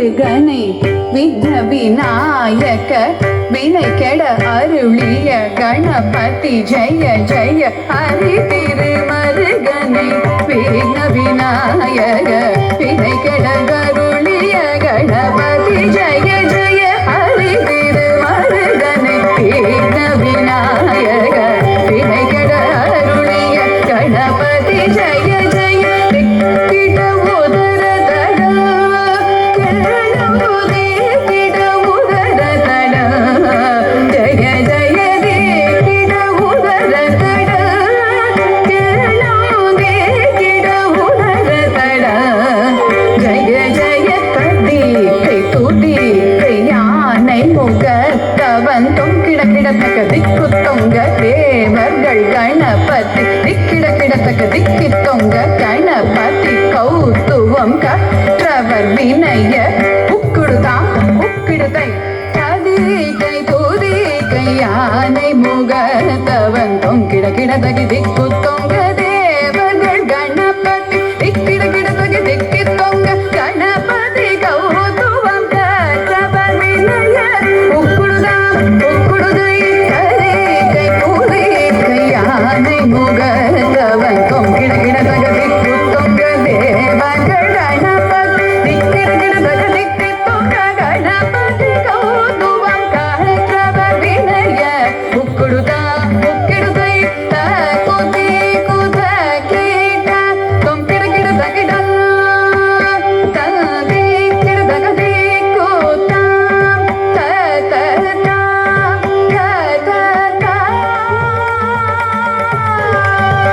மருகனை விக்ன விநாயக வினை கெட அருளிய கணபதி ஜெய ஜெய ஹரி திருமருகனை விக்ன விநாயக வினை கெட அருளிய கணபதி ஜெய ஜெய ஹரி திருமருகனை விக்ன விநாயக வினை கெட அருளிய கணபதி ஜெய ஜெய கிட உதர தேவர்கள் கணபதி திக்கிட கிடத்தக்க திக்கி தொங்க கணபதி கௌத்துவம் கற்றவர் வினைய உக்குடுதாம் உக்கிடுதை கதிகை தூதிகை யானை முகத்தவன் தொங்கிட கிடதகி திக்கு